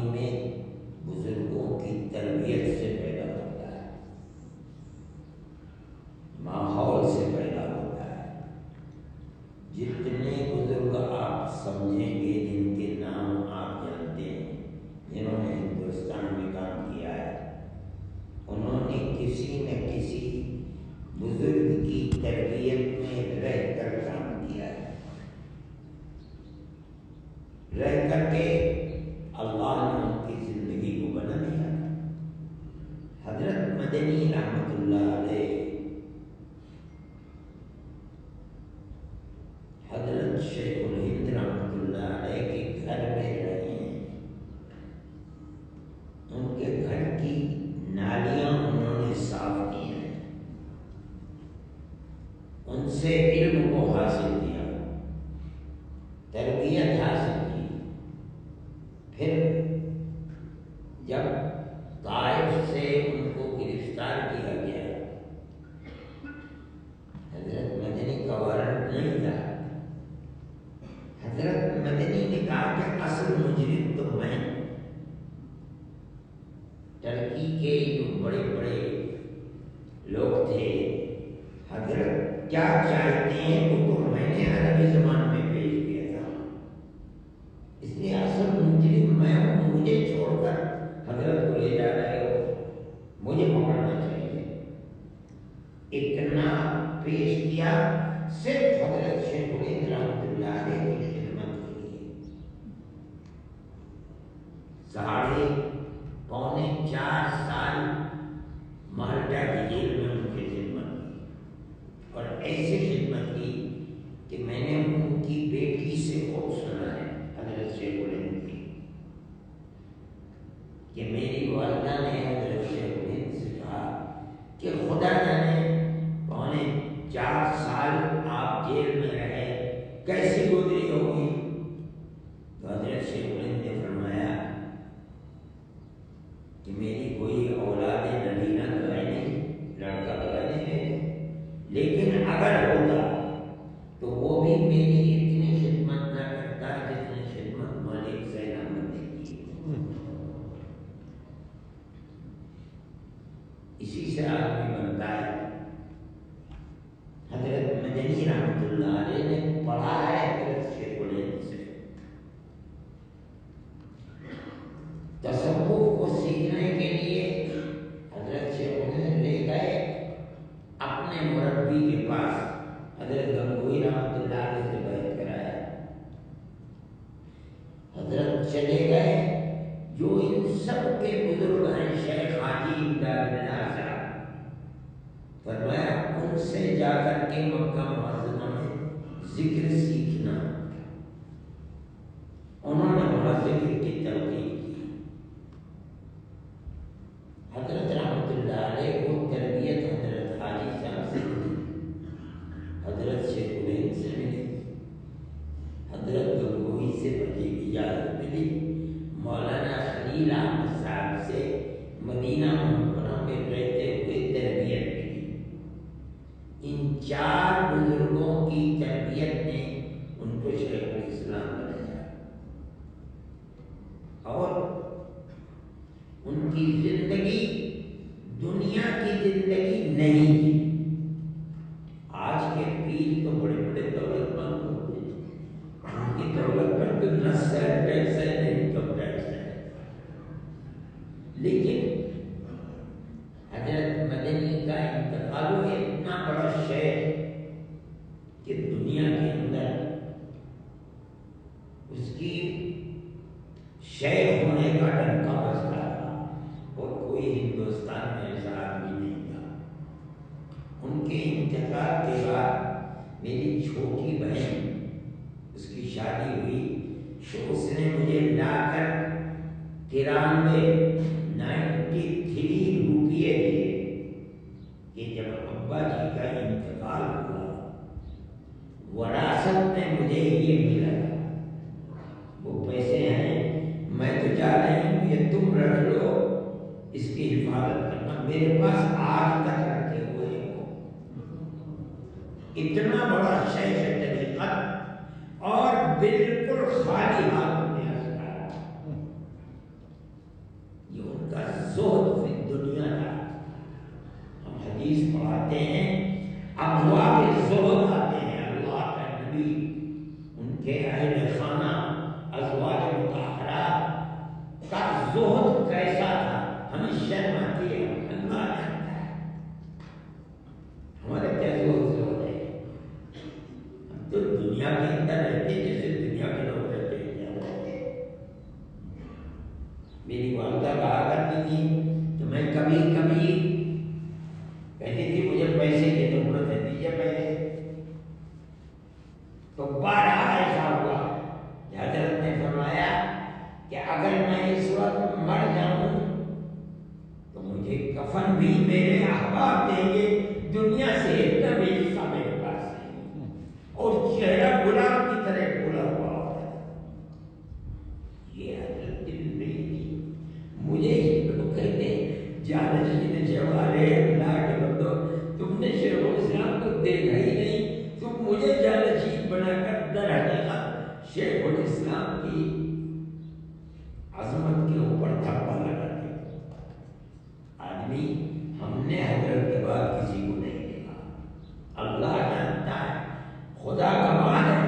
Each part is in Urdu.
میں بزرگوں کی تربیت سے پیدا ہوتا ہے، ماحول سے پیدا ہوتا ہے۔ جتنے بزرگ آپ سمجھیں گے، جن کے نام آپ جانتے ہیں، جنہوں نے ہندوستان میں کام کیا ہے، انہوں نے کسی نہ کسی بزرگ کی تربیت میں رہ کر کام کیا ہے، رہ کر کے اللہ نے ان کی زندگی کو بنا دیا۔ حضرت مدنی رحمت اللہ علیہ حضرت شیخ الہند رحمت اللہ علیہ کے گھر میں رہے ہیں۔ ان کے گھر کی نالیاں انہوں نے صاف کی ہیں، ان سے علم کو حاصل کیا، تربیت حاصل کی۔ پھر جب طائف سے ان کو گرفتار کیا گیا، حضرت مدنی کا وارنٹ نہیں تھا، حضرت مدنی نے کہا کہ اصل مجرم تو میں۔ ترکی کے جو بڑے بڑے لوگ تھے، حضرت کیا چاہتے ہیں وہ تو میں نے عربی زبان میں پیش کیا تھا، اس لیے اصل مجرم میں ہوں، مجھے چھوڑ کر حضرت کو لے جا رہے ہو، مجھے پکڑنا چاہیے۔ اتنا پیش کیا صرف حضرت شیخ الہند رحمۃ اللہ علیہ کی خدمت کے لیے۔ 3.25 سال مالٹا کی جیل میں ان کی خدمت کی، اور ایسی خدمت کی کہ میں نے ان کی بیٹی سے خوب سنا ہے، حضرت شیخ الہند کی، کہ میری والدہ نے حضرت شیخ الہند سے کہا کہ خدا جانے 4.25 سال آپ جیل میں رہے، کیسی گزری ہوگی؟ تو حضرت شیخ الہند نے فرمایا کہ میری کوئی اولاد نبینا تو ہے نہیں، لڑکا تو ہے نہیں، لیکن اگر ہوتا تو وہ بھی میری اتنی خدمت نہ کرتا جتنی خدمت ملک زین احمد نے کی۔ اسی سے آدمی بنتا ہے۔ حضرت مدنی رحمت اللہ علیہ نے پڑھا ہے حضرت شیخ الہند سے، تصوف کو سیکھنے کے لیے حضرت شیخ الہند لے گئے اپنے مربی کے پاس، حضرت گنگوئی رحمت اللہ علیہ سے بیعت کرایا، حضرت چلے گئے، جو ان سب کے بزرگ ہیں شیخ حاجی امداد اللہ صاحب، فرمایا ان سے جا کر کے مکہ معظمہ میں ذکر سیکھنا۔ انہوں نے وہاں ذکر کی تلقین کی۔ حضرت رحمت اللہ علیہ کو تربیت حضرت حاجی صاحب سے ملی، حضرت شیخ الہند سے ملی، حضرت گنگوئی سے اجازت ملی، مولانا خلیل احمد صاحب سے مدینہ منورہ میں رہتے ہوئے تربیت ملی۔ ان 4 بزرگوں کی تربیت نے ان کو شیخ الاسلام بنایا، اور ان کی زندگی دنیا کی زندگی نہیں تھی۔ آج کے پیر تو بڑے بڑے دولت مند ہوتے ہیں، ان کی دولت پر تو نہ سیل ٹیکس ہے نہ انکم ٹیکس ہے، لیکن حضرت مدنی کا انتقال ہوا، اتنا بڑا شیخ کہ دنیا کے اندر اس کی شیخ ہونے کا ڈنکا بجتا تھا، اور کوئی ہندوستان میں ایسا آدمی نہیں تھا۔ ان کے انتقال کے بعد میری چھوٹی بہن، اس کی شادی ہوئی، تو اس نے مجھے لا کر 93 روپیے دیے کہ جب ابا جی کا انتقال ہوا وراثت میں مجھے یہ ملا، وہ پیسے ہیں، میں تو جا رہی ہوں، یہ تم رکھ لو، اس کی حفاظت کرنا، میرے پاس آج تک رکھے ہوئے ہیں۔ اتنا بڑا شیخ طریقت اور بالکل خالی ہاتھ میں آیا، افسانہ ازواج مطہرہ کا زہد کیسا تھا، ہمیں شرم آتی ہے، اللہ جانتا ہے ہمارا کیا زہد ہے۔ ہم تو دنیا کے اندر رہتے جیسے دنیا کے لوگ رہتے ہیں۔ میری والدہ کہا کرتی تھی تو میں کبھی کبھی کہتی تھی مجھے پیسے کی ضرورت ہے، دیجیے پیسے، تو بارہ ایسا ہوا کہ حضرت نے فرمایا کہ اگر میں اس وقت مر جاؤں تو مجھے کفن بھی میرے احباب دیں گے، دنیا سے اتنا بھی حصہ میرے پاس نہیں، اور چہرہ گلاب کی طرح کھلا ہوا ہوتا ہے۔ یہ حضرت دل نہیں تھی، مجھے لوگ کہتے جانشین جوارے اللہ کے بندو، تم نے شیخ الاسلام کو دیکھا ہی نہیں، تم مجھے جانشین بنا کر در حقیقت شیخ الاسلام کی عظمت کے اوپر دھپا لگاتے ہو۔ آدمی ہم نے حضرت کے بعد کسی کو نہیں دیکھا، اللہ جانتا ہے، خدا گواہ ہے،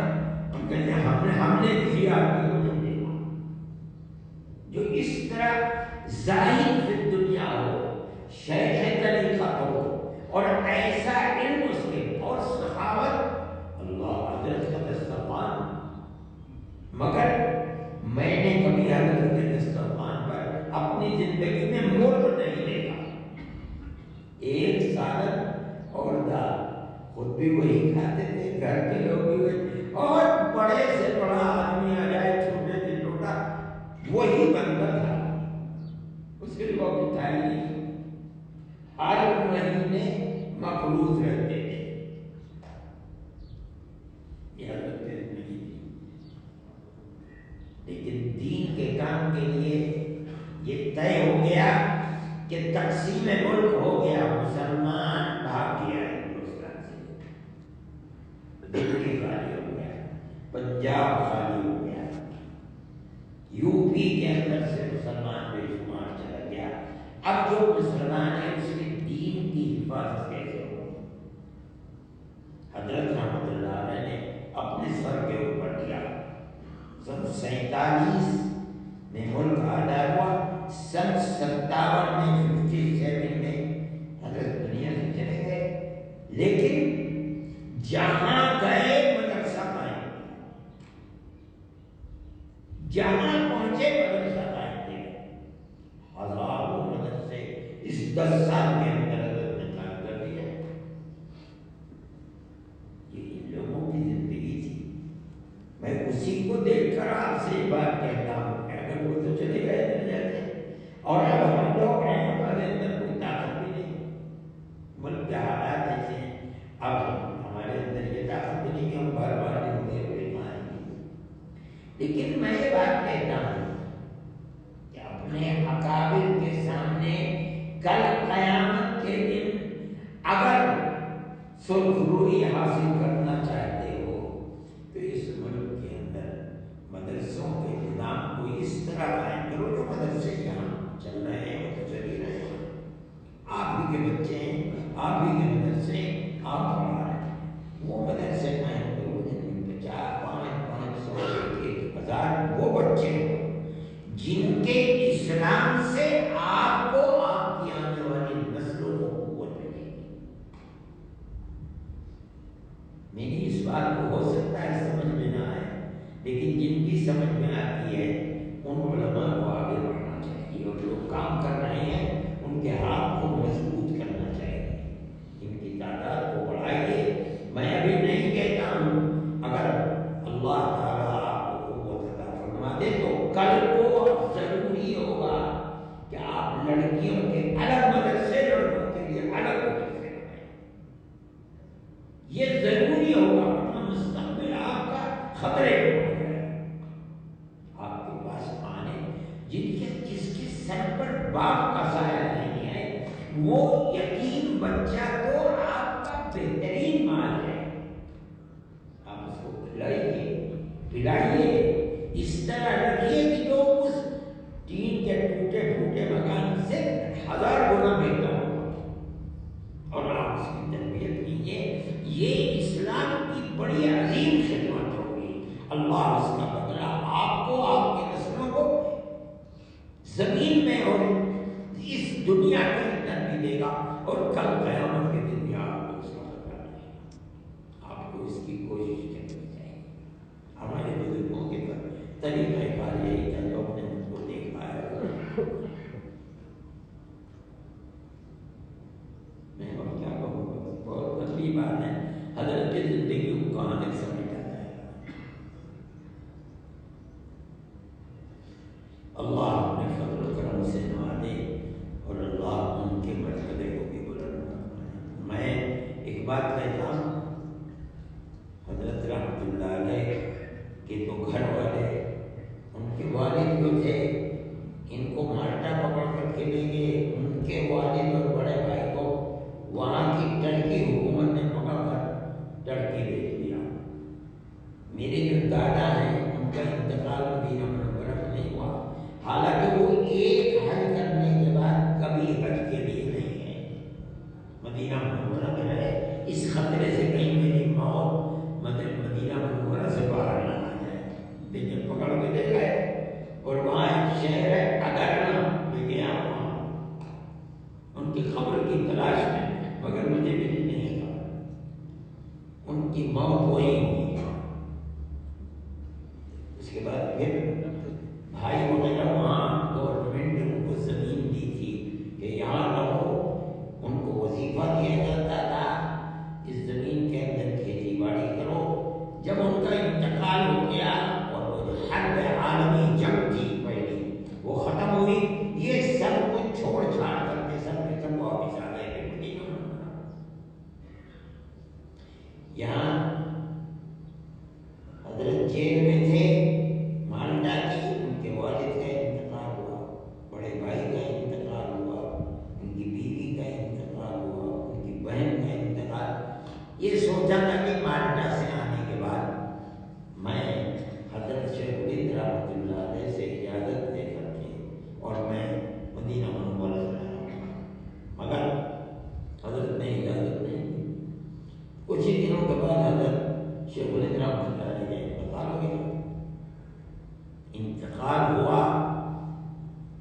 ہم کہتے ہیں ہم نے کسی آدمی کو نہیں دیکھا جو اس طرح زاہد فی الدنیا ہو، شیخ طریقت ہو، اور ایسا علم اس کے اور سخاوت، اللہ حضرت کا دسترخوان، مگر میں نے کبھی حضرت کے دسترخوان پر اپنی زندگی میں مرغ نہیں دیکھا، ایک سالن اور دال، خود بھی وہی کھاتے تھے، گھر کے لوگ بھی وہی، اور بڑے سے بڑا آدمی آ جائے چھوٹے سے چھوٹا وہی بنتا تھا، اس کے لیے وہ تھا ہی نہیں، ہر مہینے مقروض رہتے تھے۔ یہ حضرت نہیں تھی، لیکن دین کے کام کے لیے یہ طے ہو گیا کہ تقسیم ملک ہو گیا، مسلمان بھاگ گیا ہندوستان سے، دلی خالی ہو گیا، پنجاب خالی ہو گیا، یو پی کے اندر سے مسلمان بے شمار چلا گیا۔ اب جو مسلمان ہے اس کے دین کی حفاظت کیسے ہوگی؟ حضرت رحمت اللہ علیہ نے اپنے سر کے اوپر کیا، سن 47 میں ملک آزاد ہوا، سن 57 میں 57 میں حضرت دنیا سے چلے گئے، لیکن جہاں گئے مدرسہ قائم، جہاں پہنچے مدرسہ قائم تھے، ہزاروں مدرسے اس 10 سال کے اندر حضرت نے قائم کر دیا۔ یہ ان لوگوں کی زندگی تھی۔ میں اسی کو دیکھ کر آپ سے یہ بات کہتا ہوں کہ اگر وہ تو چلے گئے چلے جاتے، اور اب ہم لوگ ہیں، ہمارے اندر کوئی طاقت بھی نہیں، ملک کے حالات ایسے ہیں، اب ہمارے اندر یہ طاقت بھی نہیں کہ ہم بار بار ہوئے مائیں گے۔ لیکن میں یہ بات کہتا ہوں کہ اپنے اکابر کے سامنے کل قیامت کے دن اگر سرخروئی حاصل کرنا چاہتے ہو تو اس ملک کے اندر مدرسوں کے نظام کو اس طرح قائم کرو، جو مدرسے یہاں چل رہے ہیں وہ تو چل ہی رہے ہیں، آپ ہی کے بچے ہیں، آپ ہی کے مدرسے آپ پڑھا رہے ہیں، وہ مدرسے قائم کرو جن میں 400-500 1,000 وہ بچے ہوں جن کے اسلام سے آپ کو آپ کی آنے والی نسلوں کو قوت ملے گی۔ میری اس بات کو ہو سکتا ہے سمجھ میں نہ آئے، لیکن جن کی سمجھ میں آتی ہے ان علماء کو آگے بڑھنا چاہیے، اور جو کام کر رہے ہیں ان کے ہاتھ کو مضبوط کرنا چاہیے، ان کی تعداد کو بڑھائیے۔ میں ابھی نہیں کہتا ہوں، اگر اللہ تعالیٰ آپ کو قوت عطا فرما دے تو کل کو ضروری ہوگا کہ آپ لڑکیوں کے الگ مدرسے، لڑکوں کے لیے الگ مدرسے بنائیں، یہ ضروری ہوگا، ورنہ مستقبل آپ کا خطرے میں ہو جائے۔ آپ کے پاس آنے جس کے سر پر باپ کا سایہ نہیں ہے، وہ یتیم بچہ تو آپ کا بہترین مال ہے، آپ اس کو کھلائیے پلائیے، اس طرح رکھیے کہ تو اس ٹین کے ٹوٹے پھوٹے مکان سے 1000 گنا بہتر ہوگا، اور آپ اس کی تربیت کیجیے، یہ اسلام کی بڑی عظیم خدمت ہوگی، اللہ اس کا بدلہ دے گا اور کل قیامت کے دن بھی آپ کو اس کا خطرہ رہے گا. آپ کو اس کی کوشش کرنی چاہیے. ہمارے بزرگوں کے طریقہ کار یہی تھا جو اپنے ان کو دیکھا ہے. میں اور کیا کہوں گا، بہت لمبی بات ہے. حضرت کی زندگی کو کہاں تک سمجھا جائے گا. اللہ اپنے فضل و کرم سے نوازے اور اللہ ان کے مرتبے کو بھی بلند فرمائے. میں ایک بات کہتا ہوں، حضرت رحمۃ اللہ علیہ کے تو گھر والے، ان کے والد جو تھے ان کو مالٹا پکڑ کر کے لے گئے. ان کے والد اور بڑے بھائی کو وہاں کی ٹرکی حکومت نے پکڑ کر ٹرکی بھیج دیا. میرے جو دادا ہیں ان کا انتقال مدینہ منورہ میں نہیں ہوا، حالانکہ وہ ایک حج کرنے کے بعد کبھی حج کے لیے نہیں گئے، مدینہ منورہ میں رہے اس خطرے سے کہیں میری موت مدینہ منورہ سے باہر نہ آ جائے. لیکن پکڑ کے لے گئے اور وہاں ایک شہر ہے اگرنا میں گیا، وہاں ان کی خبر کی تلاش میں، مگر مجھے بھی نہیں تھا. ان کی موت وہی ہوئی. اس کے بعد پھر بھائی وغیرہ وہاں گورنمنٹ نے ان کو زمین دی تھی کہ یہاں رہو. ان کو وظیفہ دیا جاتا تھا اس زمین کے اندر کھیتی باڑی کرو. جب ان کا انتقال ہو گیا اور وہ جو حرب عالمی جنگ تھی پہلی وہ ختم ہوئی، یہ سب کچھ چھوڑ چھاڑ کر کے سب کے سب واپس آ گئے پھر مدینہ منورہ. یہاں حضرت جیل میں تھے مالٹا کی، ان کے والد کا انتقال ہوا، بڑے بھائی کا انتقال ہوا، ان کی بیوی کا انتقال ہوا، ان کی بہن کا انتقال. یہ سوچا تھا کہ مالٹا سے آنے کے بعد میں حضرت شیخ الہند رحمۃ اللہ علیہ سے اجازت لے کر کے اور میں مدینہ منورہ سے آیا ہوں، مگر حضرت نے اجازت نہیں دی. کچھ ہی دنوں کے بعد حضرت شیخ الہند رحمۃ اللہ علیہ کا انتقال ہو گیا. انتقال ہوا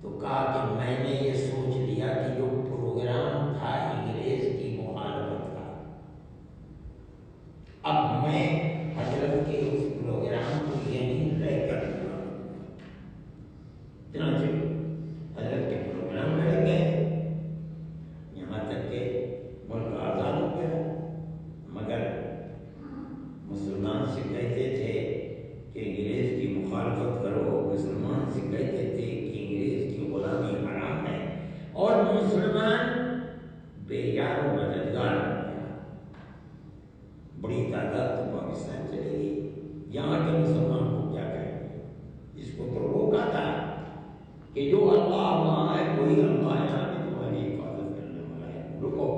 تو کہا کہ میں نے یہ سوچ لیا کہ جو پروگرام تھا انگریز کی مخالفت کا، اب میں حضرت کے اس پروگرام کو یہیں رہ کر دوں. چنانچہ حضرت کے پروگرام رہ گئے یہاں تک کہ ملک آزاد ہو گیا. مگر مسلمان سے کہتے تھے کہ انگریز کی مخالفت کرو، مسلمان سے کہتے تھے کہ انگریز کی غلامی حرام ہے، اور مسلمان بے یار و مددگار بن گیا. بڑی تعداد تو پاکستان چلے گئی. یہاں کے مسلمان کو کیا کہیں گے؟ اس کو تو روکا تھا کہ جو اللہ وہاں ہے وہی اللہ یہاں بھی تمہاری حفاظت کرنے والا ہے، رکو.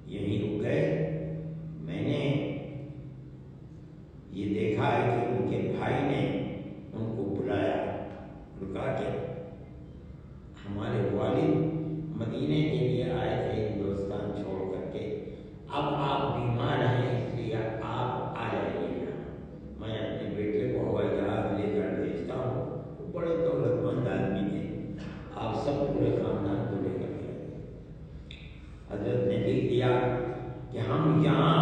یہیں رک گئے. میں نے یہ دیکھا ہے کہ ان کے بھائی نے ان کو بلایا اور کہا کہ ہمارے والد مدینے کے لیے آئے تھے ہندوستان چھوڑ کر کے، اب آپ بیمار ہیں اس لیے آپ آ جائیے یہاں. میں اپنے بیٹے کو ہوائی جہاز لے کر بھیجتا ہوں. وہ بڑے دولت مند آدمی تھے، آپ سب پورے خاندان کو لے کر کے آئیے. حضرت نے لکھ دیا کہ ہم یہاں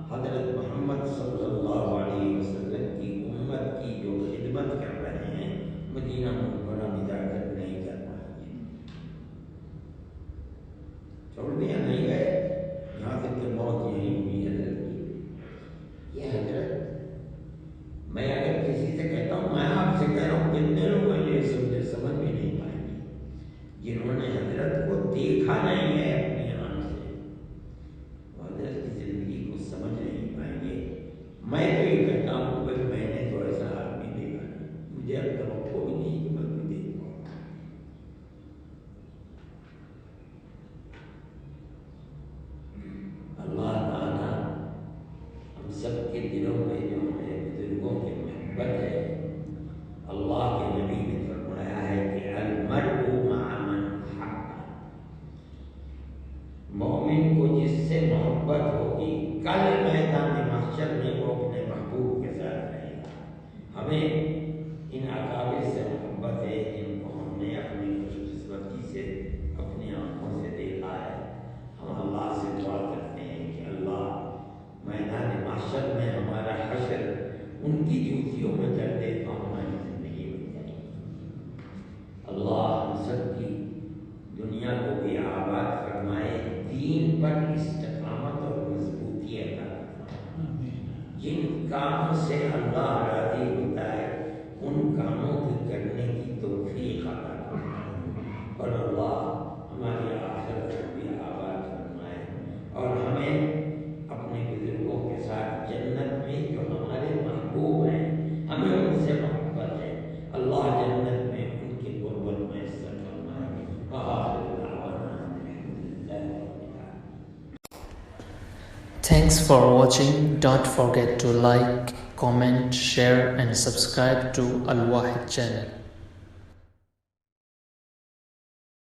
حضرت محمد صلی اللہ علیہ وسلم کی امت کی جو خدمت کر رہے ہیں مدینہ منورہ میں جا کر نہیں کر پائیں گے. چھوڑ دیا، نہیں گئے. یہاں تک کہ موت یہی ہوئی حضرت کی. یہ حضرت اللہ ہم سب کی دنیا کو بھی آباد فرمائے، دین پر استقامت اور مضبوطی عطا فرمائے، جن کاموں سے اللہ راضی ہوتا ہے ان کاموں کو کرنے کی توفیق عطا فرمائے، اور اللہ ہماری آخرت کو بھی آباد فرمائے، اور ہمیں اپنے بزرگوں کے ساتھ جنت میں جو ہمارے محبوب ہیں، ہمیں ان سے محبت ہے، اللہ جنت میں ان کی قربت میسر فرمائے۔ وآخر دعوانا الحمدللہ رب العالمین۔ Thanks for watching. Don't forget to like, comment, share and subscribe to Al Wahid channel.